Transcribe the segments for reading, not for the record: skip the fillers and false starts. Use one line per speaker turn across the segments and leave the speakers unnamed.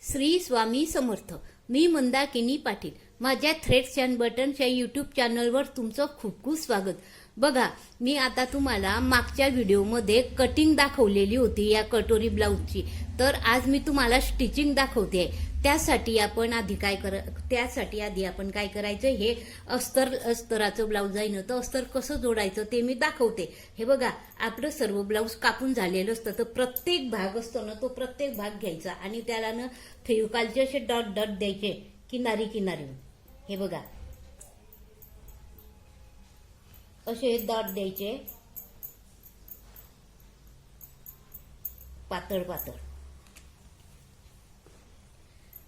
श्री स्वामी समर्थ. मी मंदाकिनी पाटील. माझ्या threads and buttons या YouTube चॅनलवर तुमचं खूप खूप स्वागत. बघा, मी आता तुम्हाला मागच्या व्हिडिओमध्ये कटिंग दाखवलेली होती या कटोरी ब्लाऊजची. तर आज मी तुम्हाला स्टिचिंग दाखवते. त्यासाठी आपण आधी काय करायचं, हे अस्तराचं ब्लाऊज आहे ना, तर अस्तर कसं जोडायचं ते मी दाखवते. हे बघा, आपलं सर्व ब्लाऊज कापून झालेलं असतं, तर प्रत्येक भाग असतो ना, तो प्रत्येक भाग घ्यायचा आणि त्याला ना फेविकॉलचे असे डॉट डॉट द्यायचे किनारी किनारी. हे बघा, असे डॉट द्यायचे पातळ पातळ.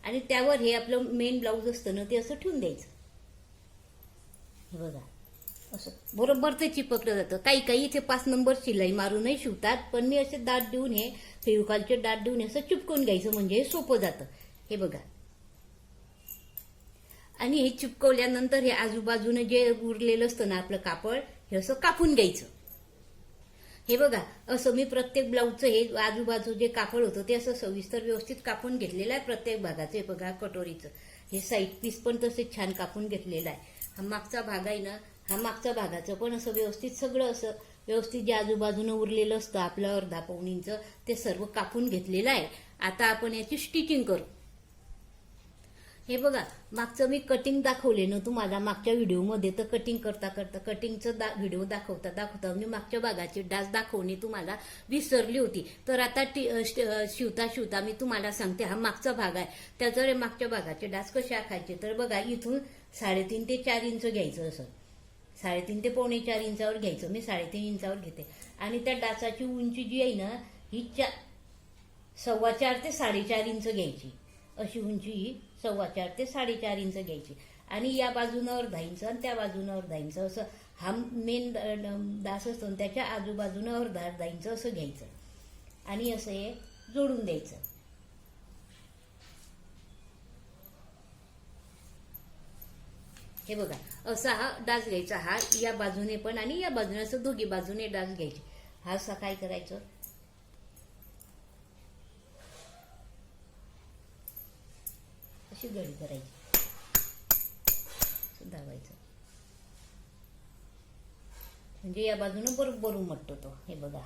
आणि त्यावर हे आपलं मेन ब्लाऊज असतं ना, ते असं ठेवून द्यायचं. हे बघा, असं बरोबर ते चिपकलं जातं. काही इथे 5 नंबर शिलाई मारूनही शिवतात, पण मी असे दाट देऊन, हे फेविकॉलचे दाट देऊन असं चिपकून घ्यायचं, म्हणजे हे सोपं जातं. हे बघा, आणि हे चिपकवल्यानंतर हे आजूबाजूने जे उरलेलं असतं ना आपलं कापड, हे असं कापून घ्यायचं. हे बघा, असं मी प्रत्येक ब्लाऊजचं हे आजूबाजू जे कापड होतं ते असं सविस्तर व्यवस्थित कापून घेतलेलं आहे प्रत्येक भागाचं. हे बघा, कटोरीचं हे साईड पीस पण तसे छान कापून घेतलेलं आहे. हा मागचा भाग आहे ना, हा मागच्या भागाचं पण असं व्यवस्थित सगळं असं व्यवस्थित जे आजूबाजूनं उरलेलं असतं आपलं अर्धा पाऊण इंच, ते सर्व कापून घेतलेलं आहे. आता आपण याची स्टिचिंग करू. हे बघा, मागचं मी कटिंग दाखवले ना तुम्हाला मागच्या व्हिडिओमध्ये. तर कटिंग करता कटिंगचं व्हिडिओ दाखवता मी मागच्या भागाची डास दाखवणे तुम्हाला विसरली होती. तर आता शिवता मी तुम्हाला सांगते. हा मागचा भाग आहे, त्याच्या मागच्या भागाचे डास कसे आखायचे. तर बघा, इथून 3.5 ते 4 इंच घ्यायचं. असं 3.5 ते पावणे 4 इंचावर घ्यायचं. मी 3.5 इंचावर घेते. आणि त्या डासाची उंची जी आहे ना, ही 4.25 ते 4.5 इंच घ्यायची. अशी उंची ही 4.25 ते 4.5 इंच घ्यायची. आणि या बाजूनं अर्धा इंच आणि त्या बाजूनं अर्धा इंच, असं हा मेन डास असतो, त्याच्या आजूबाजूनं अर्धा इंच असं घ्यायचं. आणि असं हे जोडून द्यायचं. हे बघा, असा हा डास घ्यायचा. हा या बाजूने पण आणि या बाजूने, असं दोघी बाजूने डास घ्यायचे. हा असा काय करायचं, अशी गडी करायची, दाबायचं, म्हणजे या बाजूने बरोबर उमटतो तो. हे बघा,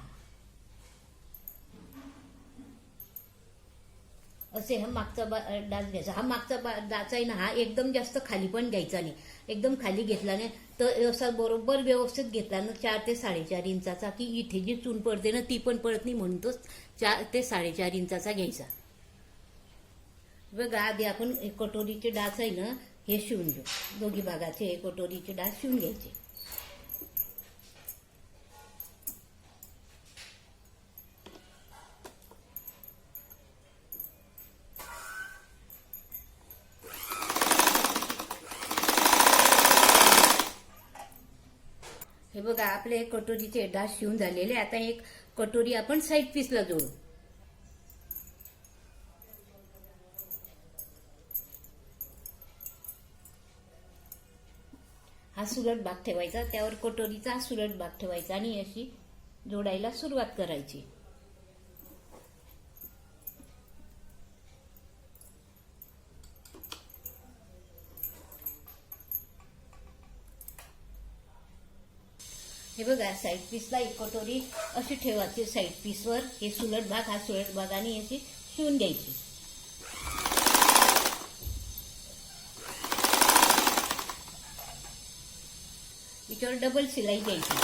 असे हा मागचा डास घ्यायचा. हा मागचा डास आहे ना, हा एकदम जास्त खाली पण घ्यायचा नाही. एकदम खाली घेतला नाही तर असा बरोबर व्यवस्थित घेतला ना 4 ते 4.5 इंचाचा, की इथे जी चून पडते ना ती पण पडत नाही, म्हणून तो 4 ते 4.5 इंचाचा घ्यायचा. बघा, आधी आपण कटोरीचे डास आहे ना, हे शिवून घेऊ. दोघी भागाचे हे कटोरीचे डास शिवून घ्यायचे. हे बघा, आपले कटोरीचे डास शिवून झालेले. आता एक कटोरी आपण साईड पीसला जोडू. हा सुलट भाग ठेवायचा, त्यावर कटोरीचा हा सुलट भाग ठेवायचा आणि अशी जोडायला सुरुवात करायची. हे बघा, साईड पीसला एक कटोरी अशी ठेवायची. साईड पीसवर हे सुलट भाग, हा सुलट भाग, आणि अशी शिवून घ्यायची. याच्यावर डबल शिलाई घ्यायची.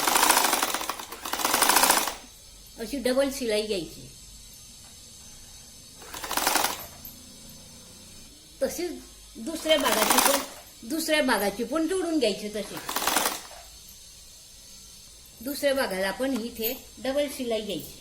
अशी डबल शिलाई घ्यायची. तशीच दुसऱ्या भागाची पण जोडून घ्यायची. तशी दुसऱ्या भागाला पण इथे डबल शिलाई घ्यायची.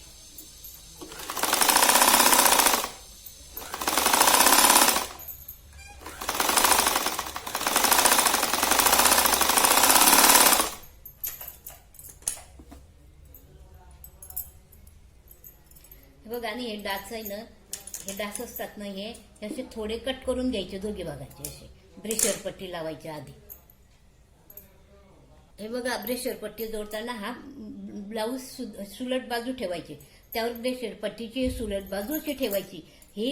बघा, आणि हे डास आहे ना, हे डास असतात ना, हे असे थोडे कट करून घ्यायचे दोघे भागाचे. असे ब्रेशर पट्टी लावायची आधी. हे बघा, ब्रेशर पट्टी जोडताना हा ब्लाऊज सुलट बाजू ठेवायची. त्यावर ब्रेशर पट्टीची सुलट बाजू अशी ठेवायची. ही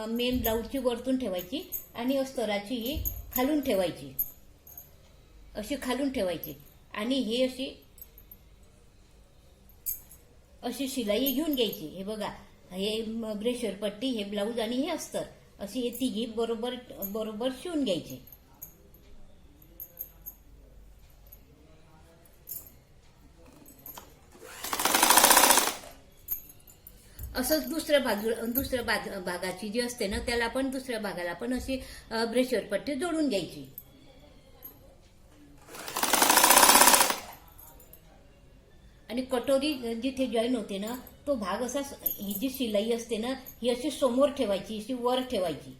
मेन ब्लाऊजची वरतून ठेवायची आणि अस्तराची ही खालून ठेवायची, अशी खालून ठेवायची. आणि ही अशी शिलाई घेऊन घ्यायची. हे बघा, हे ब्रेशर पट्टी, हे ब्लाऊज आणि हे अस्तर, अशी हे तिघी बरोबर बरोबर शिवून घ्यायची. असंच दुसऱ्या भागाची जी असते ना, त्याला पण दुसऱ्या भागाला पण अशी ब्रेशर पट्टी जोडून घ्यायची. आणि कटोरी जिथे जॉईन होते ना, तो भाग असा, ही जी शिलाई असते ना, ही अशी समोर ठेवायची, अशी वर ठेवायची.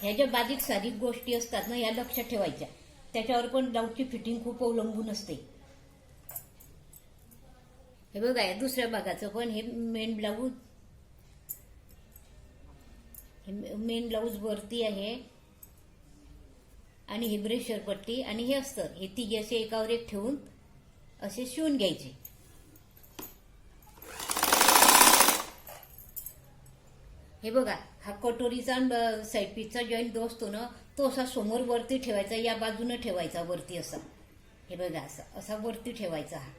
ह्या ज्या बारीक सारीक गोष्टी असतात ना, या लक्षात ठेवायच्या. त्याच्यावर पण ब्लाऊजची फिटिंग खूप अवलंबून असते. हे बघा, या दुसऱ्या भागाचं पण हे मेन ब्लाऊज वरती आहे आणि हे ब्रेशर पट्टी आणि हे अस्तर, हे तिघे असे एकावर एक ठेवून असे शिवून घ्यायचे. हे बघा, हा कटोरीचा साईड पीसचा जॉईंट जो असतो ना, तो असा समोर वरती ठेवायचा, या बाजूने ठेवायचा वरती असा. हे बघा, असा वरती ठेवायचा. हा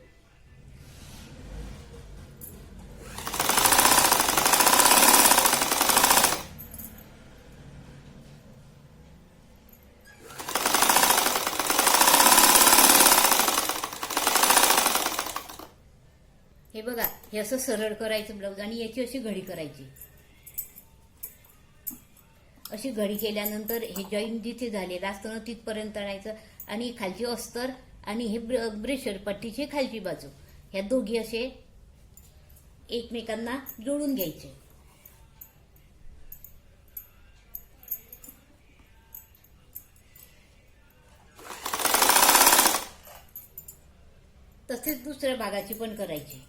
हे बघा, हे असं सरळ करायचं ब्लाऊज आणि याची अशी घडी करायची. अशी घडी केल्यानंतर हे जॉईंट जिथे झालेलं असतं ना, तिथपर्यंत आणायचं आणि खालची अस्तर आणि हे ब्रेशर पट्टीची खालची बाजू, ह्या दोघी असे एकमेकांना जोडून घ्यायचे. तसेच दुसऱ्या भागाची पण करायची.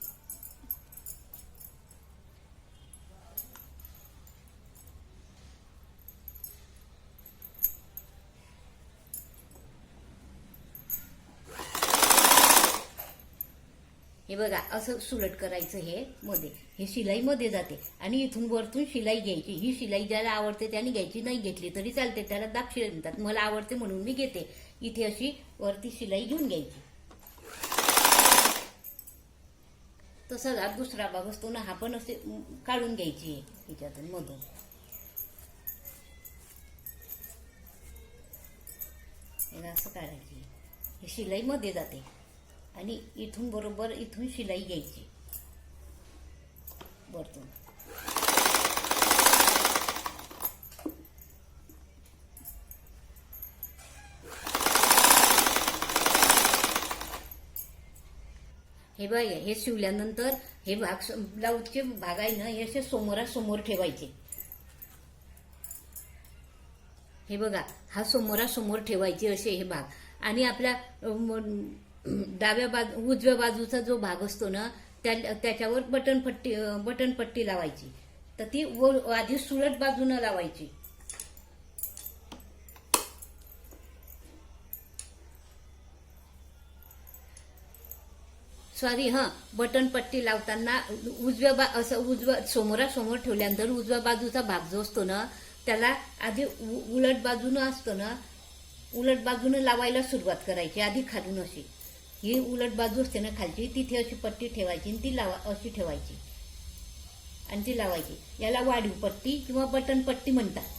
हे बघा, असं सुलट करायचं. हे शिलाई मध्ये जाते आणि इथून वरतून शिलाई घ्यायची. ही शिलाई ज्याला आवडते त्याने घ्यायची, नाही घेतली तरी चालते, त्याला दाब शिलाई म्हणतात. मला आवडते म्हणून मी घेते. इथे अशी वरती शिलाई घेऊन घ्यायची. तसाच हा दुसरा भाग असतो ना, हा पण असे काढून घ्यायची ह्याच्यातून मधून. असं काढायची. ही शिलाई मध्ये जाते आणि इथून बरोबर इथून शिलाई घ्यायची वरतून. हे बघा, हे शिवल्यानंतर हे भाग, ब्लाऊजचे भाग आहे ना, हे असे समोरासमोर ठेवायचे. हे बघा, हा समोरासमोर ठेवायचे असे हे भाग. आणि आपल्या उजव्या बाजूचा जो भाग असतो ना, त्याच्यावर बटन पट्टी लावायची. तर ती आधी सुलट बाजूनं लावायची. बटन पट्टी लावताना उजव्या समोरासमोर ठेवल्यानंतर उजव्या बाजूचा भाग जो असतो ना, त्याला आधी उलट बाजूनं असतो ना, उलट बाजूनं लावायला सुरुवात करायची. आधी खालून अशी ही उलट बाजू असते ना खालची, तिथे अशी पट्टी ठेवायची आणि ती अशी ठेवायची आणि ती लावायची. याला वाढीव पट्टी किंवा बटन पट्टी म्हणतात.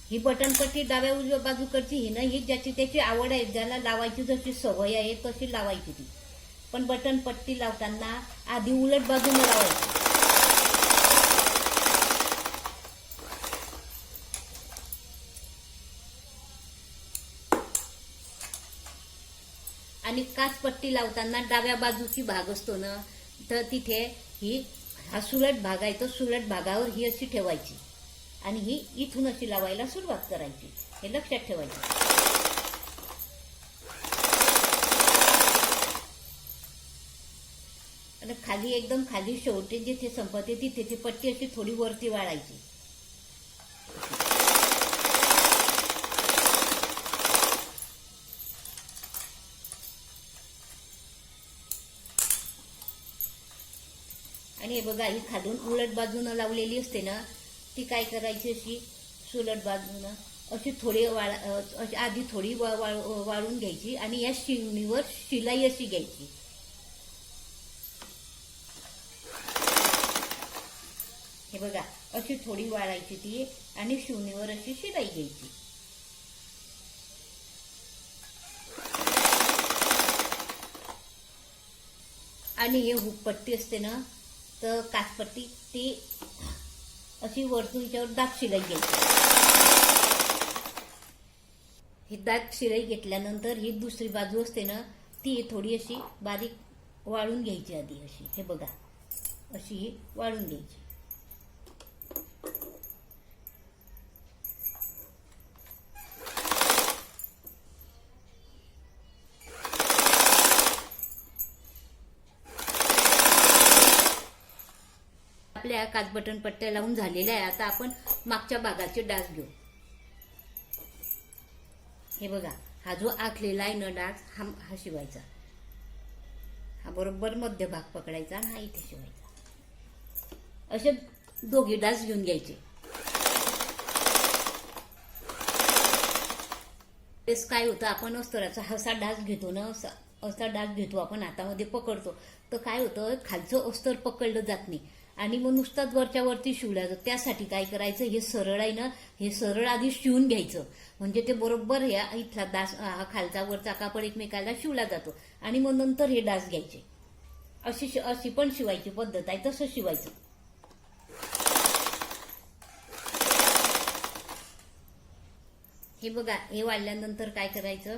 ही बटन पट्टी डाव्या उजव्या बाजूकडची ही ना, ही ज्याची त्याची आवड आहे, ज्याला लावायची जशी सवय आहे तशी लावायची ती. पण बटन पट्टी लावताना आधी उलट बाजूने लावायची. आणि काच पट्टी लावताना डाव्या बाजूची भाग असतो ना, तर तिथे हा सुलट भाग आहे, तो सुलट भागावर ही अशी ठेवायची आणि ही इथून अशी लावायला सुरुवात करायची. हे लक्षात ठेवायचं. आणि खाली एकदम खाली शेवटी जिथे संपते तिथे ती पट्टी अशी थोडी वरती वाळायची. आणि हे बघा, ही खालून उलट बाजूनं लावलेली असते ना, ती काय करायची अशी सुलट बाजूनं अशी थोडी आधी थोडी वाळून घ्यायची आणि या शिवणीवर शिलाई अशी घ्यायची. हे बघा, अशी थोडी वाळायची ती आणि शिवणीवर अशी शिलाई घ्यायची. आणि हे हुकपट्टी असते ना, तर काचपट्टी ती अशी वरतून त्यावर दाब शिलाई घ्यायची. ही दाब शिलाई घेतल्यानंतर ही दुसरी बाजू असते ना, ती थोडी अशी बारीक वाळून घ्यायची आधी अशी. हे बघा, अशी ही वाळून घ्यायची. आपल्या काच बटन पट्ट्या लावून झालेल्या आहे. आता आपण मागच्या भागाचे डास घेऊ. हे बघा, हा जो आखलेला आहे ना डास, हा शिवायचा. हा बरोबर मध्य भाग पकडायचा आणि हा इथे शिवायचा. असे दोघे डास घेऊन घ्यायचे. तेच काय होतं, आपण अस्तराचा असा डास घेतो ना, असा डास घेतो आपण हातामध्ये पकडतो, तर काय होतं, खालचं अस्तर पकडलं जात नाही आणि मग नुसताच वरच्या वरती शिवला जातो. त्यासाठी काय करायचं, हे सरळ आहे ना, हे सरळ आधी शिवून घ्यायचं. म्हणजे ते बरोबर या इथला डास, खालचा वरचा कापड एकमेकाला शिवला जातो आणि मग नंतर हे डास घ्यायचे. अशी पण शिवायची पद्धत आहे, तसं शिवायचं. हे बघा, हे वाढल्यानंतर काय करायचं,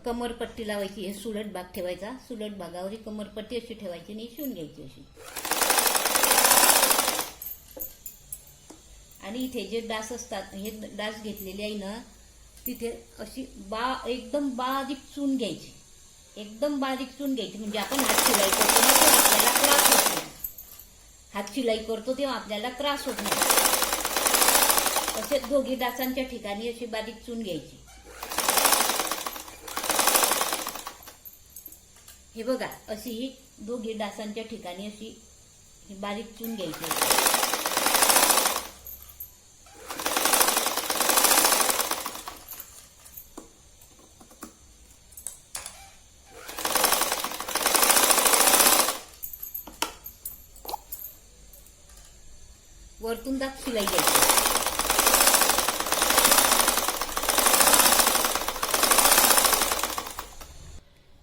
कमरपट्टी लावायची. हे सुलट भाग ठेवायचा, सुलट भागावर ही कमरपट्टी अशी ठेवायची आणि शिवून घ्यायची अशी. आणि इथे जे डास असतात, हे डास घेतलेले आहे ना, तिथे अशी एकदम बारीक चून घ्यायची. एकदम बारीक चून घ्यायची. म्हणजे आपण हात शिलाई करतो ना, तेव्हा आपल्याला त्रास होत नाही. हात शिलाई करतो तेव्हा आपल्याला त्रास होत नाही. असे दोघी डासांच्या ठिकाणी अशी बारीक चून घ्यायची. हे बघा, अशी ही दोघी डासांच्या ठिकाणी अशी बारीक चून घ्यायची. वरतून दाब शिलाई घ्यायची.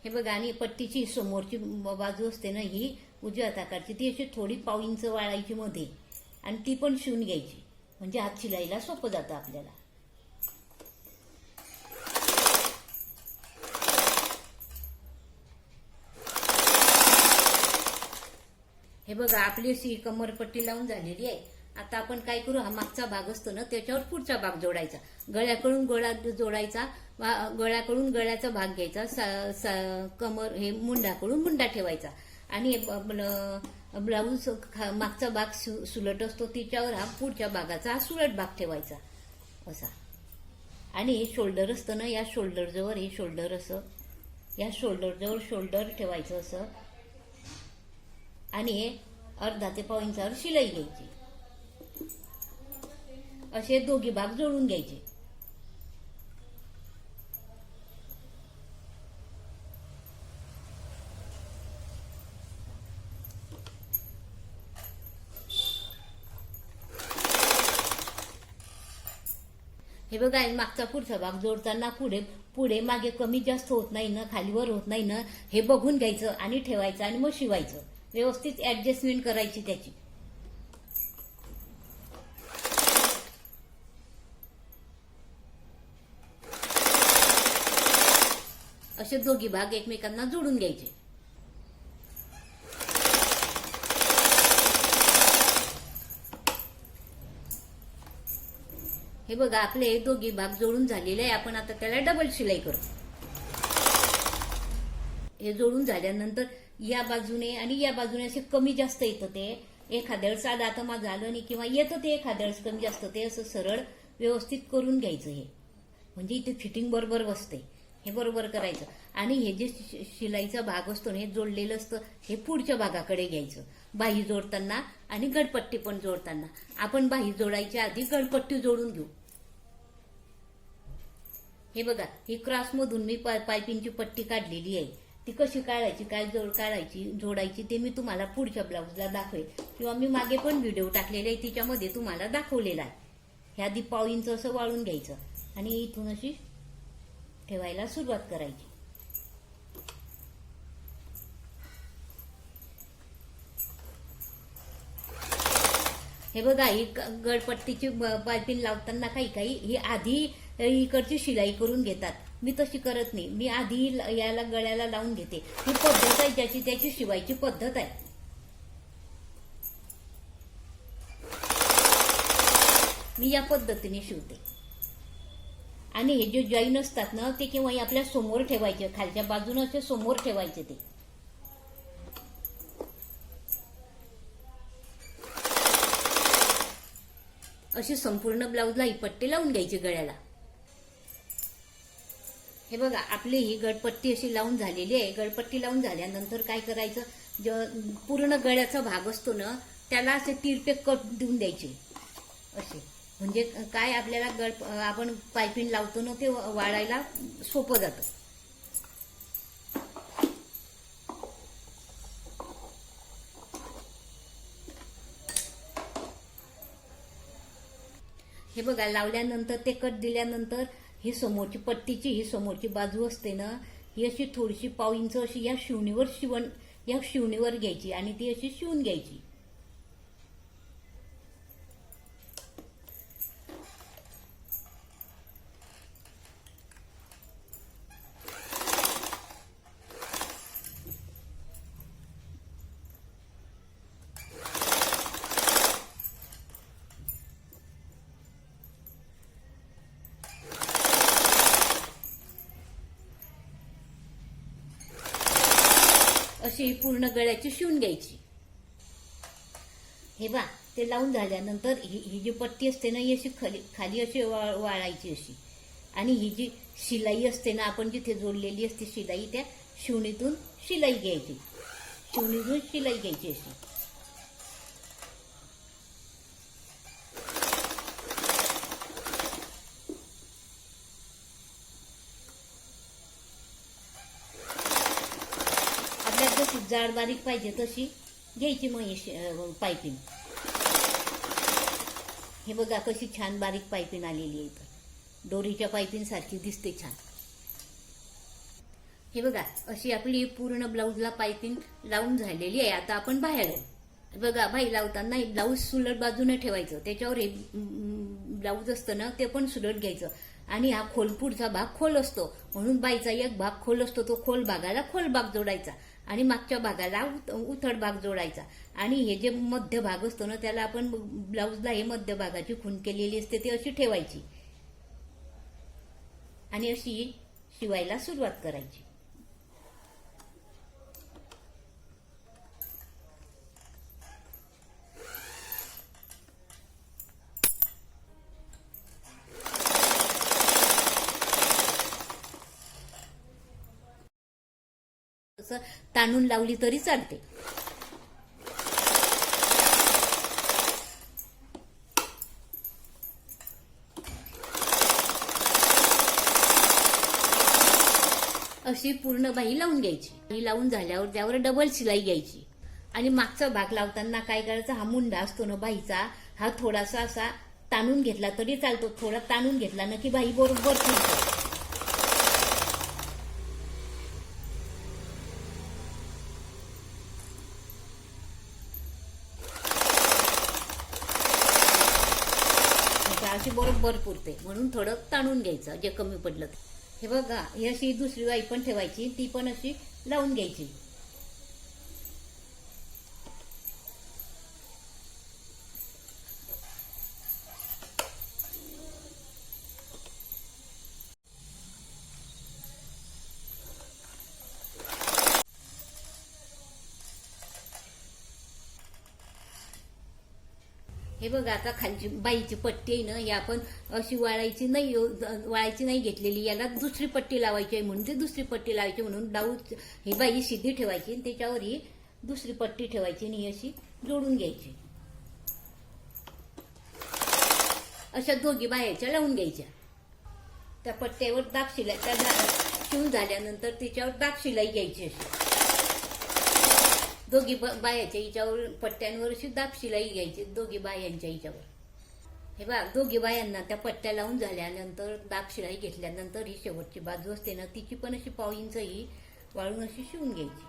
हे बघा, आणि पट्टीची समोरची बाजू असते ना, ही उजव्या हाताकडची, ती अशी थोडी पाव इंच वाळायची मध्ये आणि ती पण शिवून घ्यायची. म्हणजे हात शिलाईला सोपं जातं आपल्याला. हे बघा, आपली अशी कमरपट्टी लावून झालेली आहे. आता आपण काय करू, हा मागचा भाग असतो ना, त्याच्यावर पुढचा भाग जोडायचा. गळ्याकडून गळा जोडायचा, गळ्याकडून गळ्याचा भाग घ्यायचा, कमर हे मुंडाकडून मुंडा ठेवायचा. आणि ब्लाऊज मागचा भाग सुलट असतो, तिच्यावर हा पुढच्या भागाचा हा सुलट भाग ठेवायचा असा. आणि हे शोल्डर असतं ना, या शोल्डर जवळ हे शोल्डर असं, या शोल्डर जवळ शोल्डर ठेवायचं असं. आणि हे अर्धा ते पाव इंचावर शिलाई घ्यायची. असे दोघी भाग जोडून घ्यायचे. हे बघा, मागचा पुढचा भाग जोडताना पुढे मागे कमी जास्त होत नाही ना, खालीवर होत नाही ना, हे बघून घ्यायचं आणि ठेवायचं आणि मग शिवायचं. व्यवस्थित ऍडजस्टमेंट करायची त्याची. असे दोघी भाग एकमेकांना जोडून घ्यायचे. हे बघा, आपले दोघी भाग जोडून झालेले आहे. आपण आता त्याला डबल शिलाई करू. हे जोडून झाल्यानंतर या बाजूने आणि या बाजूने असे कमी जास्त येतं ते एखाद्या वेळेस साधा आता माझं झालं नाही किंवा येतं ते एखाद्या वेळेस कमी जास्त ते असं सरळ व्यवस्थित करून घ्यायचं हे म्हणजे इथे फिटिंग बरोबर बसते हे बरोबर करायचं आणि हे जे शिलाईचा भाग असतो ना हे जोडलेलं असतं हे पुढच्या भागाकडे घ्यायचं बाही जोडताना आणि गळपट्टी पण जोडताना आपण बाही जोडायच्या आधी गळपट्टी जोडून घेऊ हे बघा ही क्रॉसमधून मी पायपिंगची पट्टी काढलेली आहे ती कशी काढायची काय काढायची जोडायची ते मी तुम्हाला पुढच्या ब्लाऊजला दाखवेल किंवा मी मागे पण व्हिडिओ टाकलेला आहे तिच्यामध्ये तुम्हाला दाखवलेला आहे ह्या आधी पाव इंच असं वाळून घ्यायचं आणि इथून अशी ठेवायला सुरुवात करायची हे बघा ही गळपट्टीची पायपिंग लावताना काही ही आधी इकडची शिलाई करून घेतात मी तशी करत नाही मी आधी याला गळ्याला लावून घेते ही पद्धत आहे ज्याची त्याची शिवायची पद्धत आहे मी या पद्धतीने शिवते आणि हे जे जॉईन असतात ना ते केव्हा आपल्या समोर ठेवायचे खालच्या बाजूने असे समोर ठेवायचे ते अशी संपूर्ण ब्लाऊजला ही पट्टी लावून घ्यायची गळ्याला हे बघा आपली ही गळपट्टी अशी लावून झालेली आहे गळपट्टी लावून झाल्यानंतर काय करायचं पूर्ण गळ्याचा भाग असतो ना त्याला असे तिरपे कट देऊन द्यायचे असे म्हणजे काय आपल्याला आपण पायपिंग लावतो ना ते वाळायला सोपं जातं हे बघा लावल्यानंतर ते कट दिल्यानंतर ही समोरची पट्टीची ही समोरची बाजू असते ना ही अशी थोडीशी पाव इंच अशी या शिवणीवर घ्यायची आणि ती अशी शिवून घ्यायची अशी पूर्ण गळ्याची शिवून घ्यायची हे बा ते लावून झाल्यानंतर ही जी पट्टी असते ना ही अशी खाली अशी वाळायची अशी आणि ही जी शिलाई असते ना आपण जिथे जोडलेली असते शिलाई त्या शिवणीतून शिलाई घ्यायची अशी जशी जाड बारीक पाहिजे तशी घ्यायची मग पायपिंग हे बघा कशी छान बारीक पायपिंग आलेली आहे इथं दोरीच्या पायपिंग सारखी दिसते छान हे बघा अशी आपली पूर्ण ब्लाऊजला पायपिंग लावून झालेली आहे आता आपण बाहेर बघा बाई लावताना ब्लाऊज सुलट बाजूने ठेवायचं त्याच्यावर हे ब्लाऊज असतं ना ते पण सुलट घ्यायचं आणि हा खोलपूरचा भाग खोल असतो म्हणून बाईचा एक भाग खोल असतो तो खोल भागाला खोल भाग जोडायचा आणि मागच्या भागाला उथळ भाग जोडायचा आणि हे जे मध्य भाग असतो ना त्याला आपण ब्लाऊजला हे मध्य भागाची खूण केलेली असते ती अशी ठेवायची आणि अशी शिवायला सुरुवात करायची ताणून लावली तरी चालते अशी पूर्ण बाही लावून घ्यायची ही लावून झाल्यावर त्यावर डबल शिलाई घ्यायची आणि मागचा भाग लावताना काय करायचं हा मुंडा असतो ना बाईचा हा थोडासा असा ताणून घेतला तरी चालतो थोडा ताणून घेतला ना की बाई बरोबर फिरते अशी बरोबर पुरते म्हणून थोडं ताणून घ्यायचं जे कमी पडलं हे बघा ही अशी दुसरी बाई पण ठेवायची ती पण अशी लावून घ्यायची हे बघा आता खालची बाईची पट्टी आहे ना, ही आपण अशी वाळायची नाही घेतलेली, याला दुसरी पट्टी लावायची आहे म्हणून ती दुसरी पट्टी लावायची म्हणून ब्लाऊज ही बाई सीधी ठेवायची आणि त्याच्यावर ही दुसरी पट्टी ठेवायची आणि ही अशी जोडून घ्यायची. अशा दोघी बायाच्या लावून घ्यायच्या. त्या पट्ट्यावर दाब शिलाई शिवून झाल्यानंतर त्याच्यावर दाब शिलाई घ्यायची. अशी दोघी बायाच्या हिच्यावर पट्ट्यांवर अशी दाब शिलाई घ्यायची दोघी बायांच्या हिच्यावर. हे बघा दोघी बायांना त्या पट्ट्या लावून झाल्यानंतर दाब शिलाई घेतल्यानंतर ही शेवटची बाजू असते ना, तिची पण अशी 1/2 इंच ही वाळून अशी शिवून घ्यायची.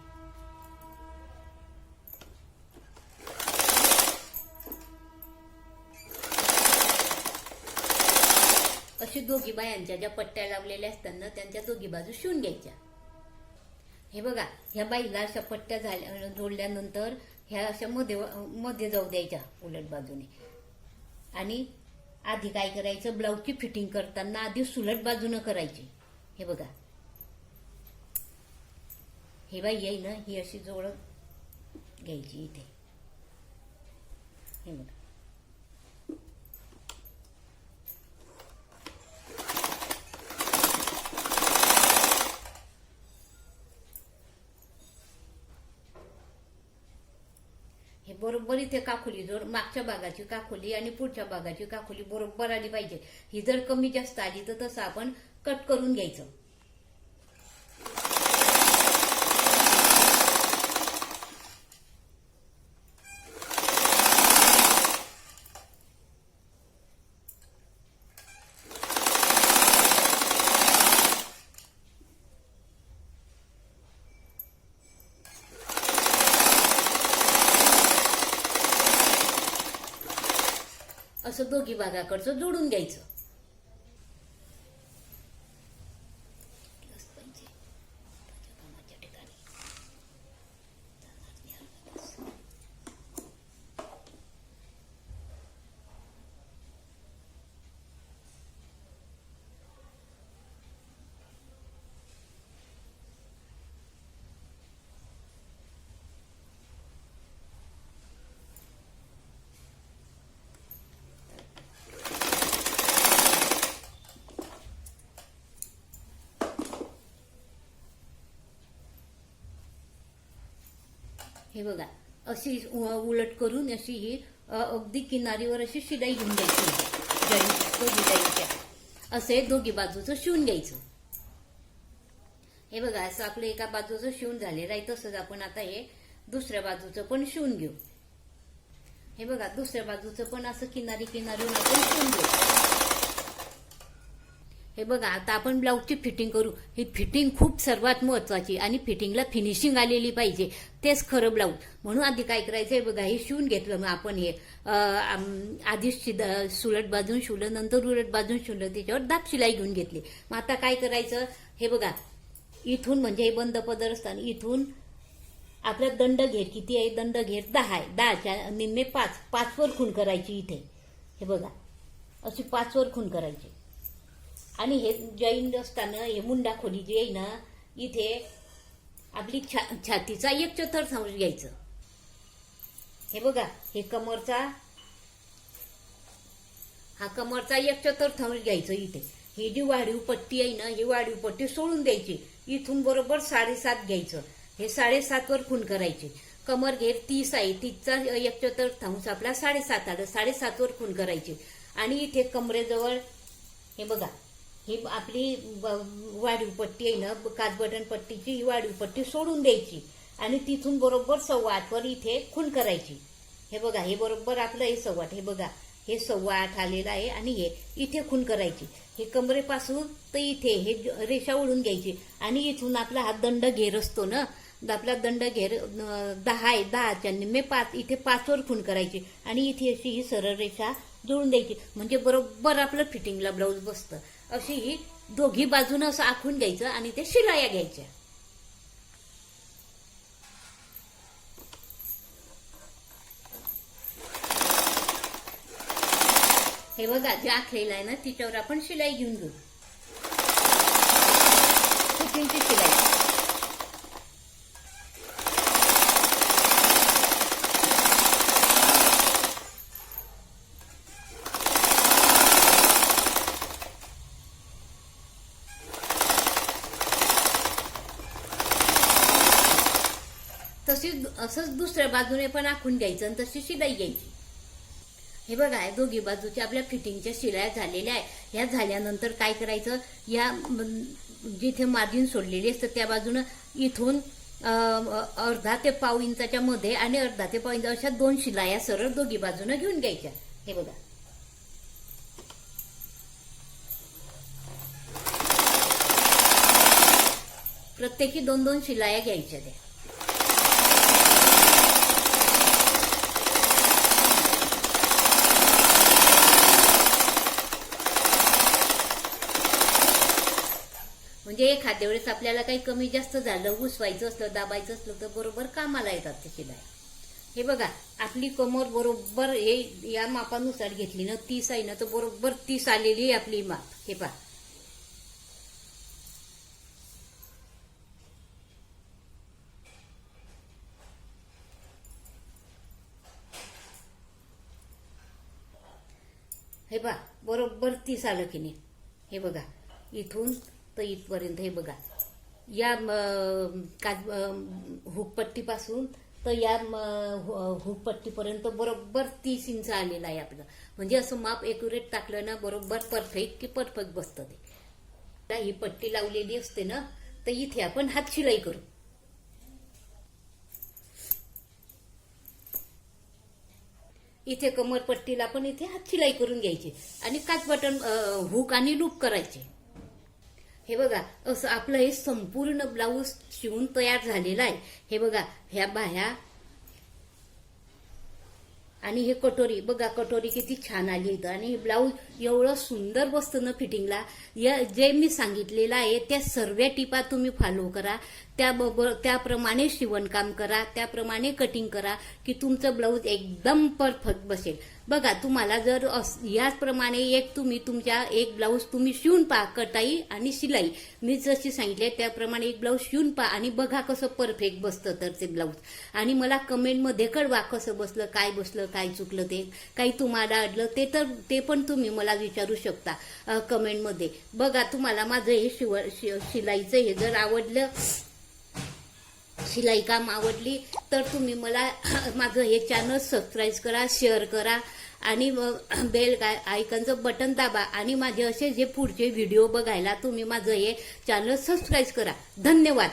अशी दोघी बायांच्या ज्या पट्ट्या लावलेल्या असतात ना, त्यांच्या दोघी बाजू शिवून घ्यायच्या. हे बघा ह्या बाईला अशा पट्ट्या जोडल्यानंतर ह्या अशा मध्ये जाऊ द्यायच्या उलट बाजूने. आणि आधी काय करायचं, ब्लाऊजची फिटिंग करताना आधी सुलट बाजूनं करायची. हे बघा हे बाई आहे ना, ही अशी जोड घ्यायची इथे. हे बघा हे बरोबर इथे काखोली जोड, मागच्या भागाची काखोली आणि पुढच्या भागाची काखोली बरोबर आली पाहिजे. ही जर कमी जास्त आली तर तसं आपण कट करून घ्यायचं. असं दोघी भागाकडचं जोडून घ्यायचं. हे बघा अशी उलट करून अशी ही अगदी किनारीवर अशी शिलाई घेऊन घ्यायची दोघी जाईच्या. असे दोघी बाजूचं शिवून घ्यायचं. हे बघा असं आपलं एका बाजूचं शिवून झालेलं आहे. तसंच आपण आता हे दुसऱ्या बाजूचं पण शिवून घेऊ. हे बघा दुसऱ्या बाजूचं पण असं किनारीवरून आपण शिवून घेऊ. हे बघा आता आपण ब्लाऊजची फिटिंग करू. ही फिटिंग खूप सर्वात महत्वाची आणि फिटिंगला फिनिशिंग आलेली पाहिजे, तेच खरं ब्लाऊज. म्हणून आधी काय करायचं, हे बघा हे शिवून घेतलं मग आपण. हे आधीच सुलट बाजून शिवलं, नंतर उलट बाजून शिवलं, त्याच्यावर दाब शिलाई घेऊन घेतली. मग आता काय करायचं, हे बघा इथून म्हणजे हे बंद पदर असताना इथून आपला दंड घेर किती आहे, दंड घेर 10 आहे. 10च्या निम्मे 5 वर खूण करायची इथे. हे बघा अशी 5 वर खूण करायची. आणि हे जॉईंट असताना हे मुंडा खोली जी आहे ना, इथे आपली छातीचा 1/4 घ्यायचं. हे बघा हे कमरचा 1/4 घ्यायचं. इथे ही जी वाढीव पट्टी आहे ना, ही वाढीव पट्टी सोडून द्यायची. इथून बरोबर 7.5 घ्यायचं. हे 7.5 वर खूण करायची. कमर घेर 30 आहे, 30चा 1/4 आपला 7.5 आलं. 7.5 वर खूण करायची. आणि इथे कमरेजवळ हे बघा ही आपली वाढीव पट्टी आहे ना, काच बटन पट्टीची, ही वाढीव पट्टी सोडून द्यायची. आणि तिथून बरोबर 8.25 वर इथे खूण करायची. हे बघा हे बरोबर आपलं हे 8.25. हे बघा हे 8.25 आलेलं आहे. आणि हे इथे खूण करायची. हे कमरेपासून तर इथे हे रेषा ओढून घ्यायची. आणि इथून आपला हा दंड घेर असतो ना, आपला दंड घेर 10 आहे, 10च्या निम्मे 5, इथे 5 वर खूण करायची. आणि इथे अशी ही सरळ रेषा जोडून द्यायची. म्हणजे बरोबर आपलं फिटिंगला ब्लाऊज बसतं. अशी ही दोघी बाजूनं असं आखून घ्यायचं आणि ते शिलाया घ्यायच्या. हे बघा जे आखलेलं आहे ना, तिच्यावर आपण शिलाई घेऊन घेऊ. फिटिंगची शिलाई. असंच दुसऱ्या बाजूने पण आखून घ्यायचं आणि तशी शिलाई घ्यायची. हे बघा दोघी बाजूच्या आपल्या फिटिंगच्या शिलाई झालेल्या आहे. ह्या झाल्यानंतर काय करायचं, या जिथे मार्जिन सोडलेली असतं त्या बाजूनं इथून अर्धा ते पाव इंचाच्या मध्ये आणि अर्धा ते पाव इंच अशा 2 शिलाया सरळ दोघी बाजूनं घेऊन घ्यायच्या. हे बघा प्रत्येकी 2-2 शिलाया घ्यायच्या त्या. म्हणजे एखाद्या वेळेस आपल्याला काही कमी जास्त झालं, उसवायचं असलं, दाबायचं असलं तर बरोबर कामाला येतात ते शिलाई. हे बघा आपली कमर बरोबर हे या मापानुसार घेतली ना 30 आहे ना, तर बरोबर 30 आलेली आहे आपली माप. हे पहा हे बघा बरोबर 30 आलं की नाही. हे बघा इथून तर इथपर्यंत हे बघा या हुकपट्टीपासून तर या हुकपट्टीपर्यंत बरोबर 30 इंच आलेलं आहे आपलं. म्हणजे असं माप एक्युरेट टाकलं ना बरोबर परफेक्ट बसतं ते. ही पट्टी लावलेली असते ना, तर इथे आपण हात शिलाई करू. इथे कमरपट्टीला पण इथे हात शिलाई करून घ्यायची आणि काच बटन हुक आणि लूप करायचे. हे बघा असं आपलं हे संपूर्ण ब्लाऊज शिवून तयार झालेला आहे. हे बघा ह्या बाह्या आणि हे कटोरी बघा, कटोरी किती छान आली इथं. आणि हे ब्लाऊज एवढं सुंदर बसतं ना फिटिंगला. या जे मी सांगितलेलं आहे त्या सर्व टिपा तुम्ही फॉलो करा, त्याप्रमाणे शिवणकाम करा, त्याप्रमाणे कटिंग करा की तुमचं ब्लाऊज एकदम परफेक्ट बसेल. बघा तुम्हाला जर याचप्रमाणे तुम्ही तुमच्या एक ब्लाऊज तुम्ही शिवून पहा, कटाई आणि शिलाई मी जशी सांगितले त्याप्रमाणे एक ब्लाऊज शिवून पहा आणि बघा कसं परफेक्ट बसतं तर ते ब्लाऊज. आणि मला कमेंटमध्ये कळवा कसं बसलं, काय बसलं, काय चुकलं, ते काही तुम्हाला अडलं ते पण तुम्ही मला विचारू शकता कमेंटमध्ये. बघा तुम्हाला माझं हे शिलाईचं हे जर आवडलं, शिलाई काम आवडली तर तुम्ही मला माझं हे चॅनल सबस्क्राईब करा, शेअर करा आणि बेल आयकॉनचं बटन दाबा. आणि माझे असे जे पुढचे व्हिडिओ बघायला तुम्ही माझं हे चॅनल सबस्क्राईब करा. धन्यवाद.